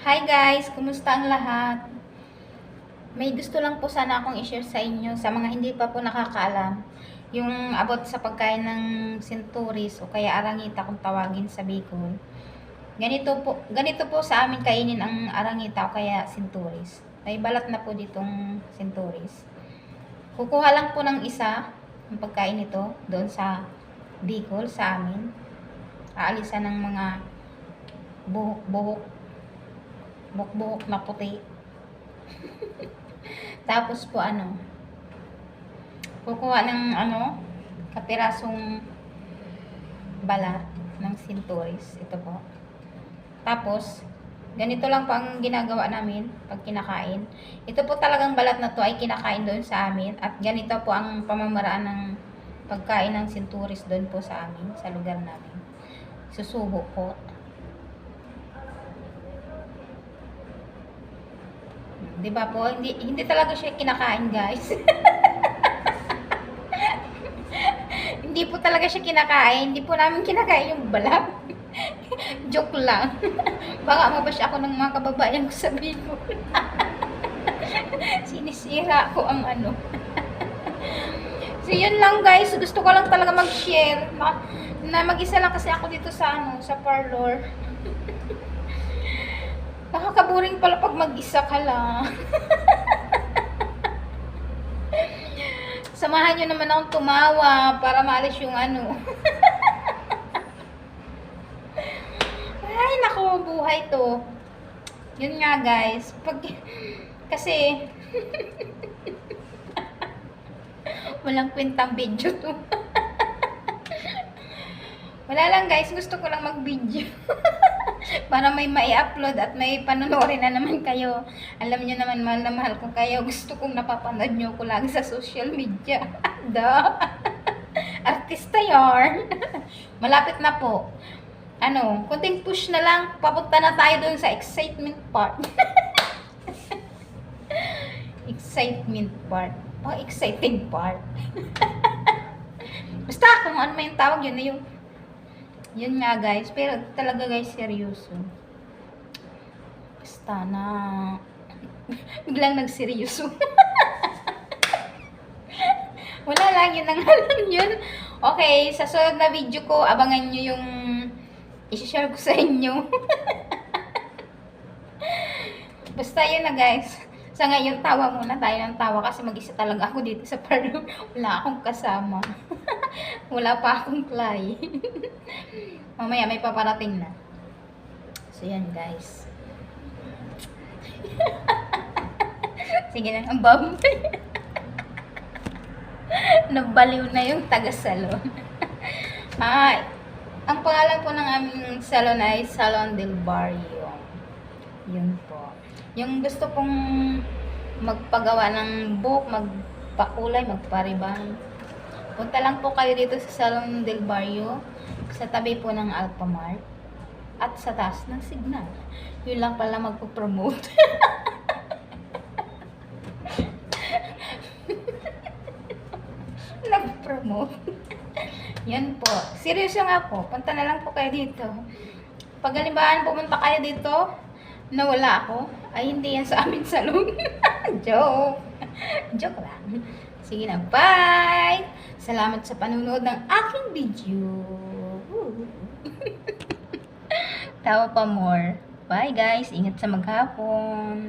Hi guys! Kumusta ang lahat? May gusto lang po sana akong i-share sa inyo sa mga hindi pa po nakakaalam yung about sa pagkain ng centuries o kaya arangita kung tawagin sa Bicol. Ganito po sa amin kainin ang arangita o kaya centuries. May balat na po ditong centuries. Kukuha lang po ng isa ng pagkain nito doon sa Bicol sa amin. Aalisan ng mga buhok-buhok buhok na puti. Tapos po kukuha ng kapirasong balat ng centuries. Ito po. Tapos, ganito lang po ang ginagawa namin pag kinakain. Ito po talagang balat na to ay kinakain doon sa amin. At ganito po ang pamamaraan ng pagkain ng centuries doon po sa amin, sa lugar namin. Susubo po. Di ba po? Hindi talaga siya kinakain, guys. Hindi po talaga siya kinakain. Hindi po namin kinakain yung balat. Joke lang. Baka mabash ako ng mga kababayan ko sa Bicol. Sinisira ko ang So, yun lang, guys. Gusto ko lang talaga mag-share. Na mag-isa lang kasi ako dito sa sa parlor. Nakakaboring pala pag mag-isa ka lang. Samahan nyo naman akong tumawa para maalis yung Ay, naku, buhay to. Yun nga, guys. Kasi, walang kwentang video to. Wala lang, guys. Gusto ko lang mag-video. Para may mai-upload at may panonorin na naman kayo. Alam nyo naman, mahal na mahal ko kayo. Gusto kong napapanood nyo ko lagi sa social media. Artista yarn. Malapit na po. Kunting push na lang. Papunta na tayo dun sa excitement part. Excitement part. Oh, exciting part. Basta kung ano may tawag yun na yung yun nga, guys. Pero talaga, guys, seryoso. Basta na biglang nagseryoso. Wala lang, yun ang alam yun. Okay, sa sunod na video ko, abangan nyo yung i-share ko sa inyo. Basta yun na, guys. Sa ngayon, tawa muna tayo ng tawa kasi mag-isa talaga ako dito sa parlo. Wala akong kasama. Wala pa akong client. Mamaya may paparating na. So yan, guys. Sige na, ang bambay. Nabaliw na yung taga-salon. Ay, ang pangalan po ng aming salon ay Salon del Barrio. Yun po. Yung gusto pong magpagawa ng buhok, magpakulay, magparibang. Punta lang po kayo dito sa Salon del Barrio, sa tabi po ng Alphamart, at sa taas ng Signal. Yun lang pala magpo-promote. Nag-promote. Yan po. Seryoso nga po. Punta na lang po kayo dito. Pag halimbawa pumunta kayo dito, na wala ako, ay hindi yan sa amin salon. Joke. Joke lang. Sige na, bye! Salamat sa panunood ng aking video. Tawa pa more. Bye guys, ingat sa maghapon.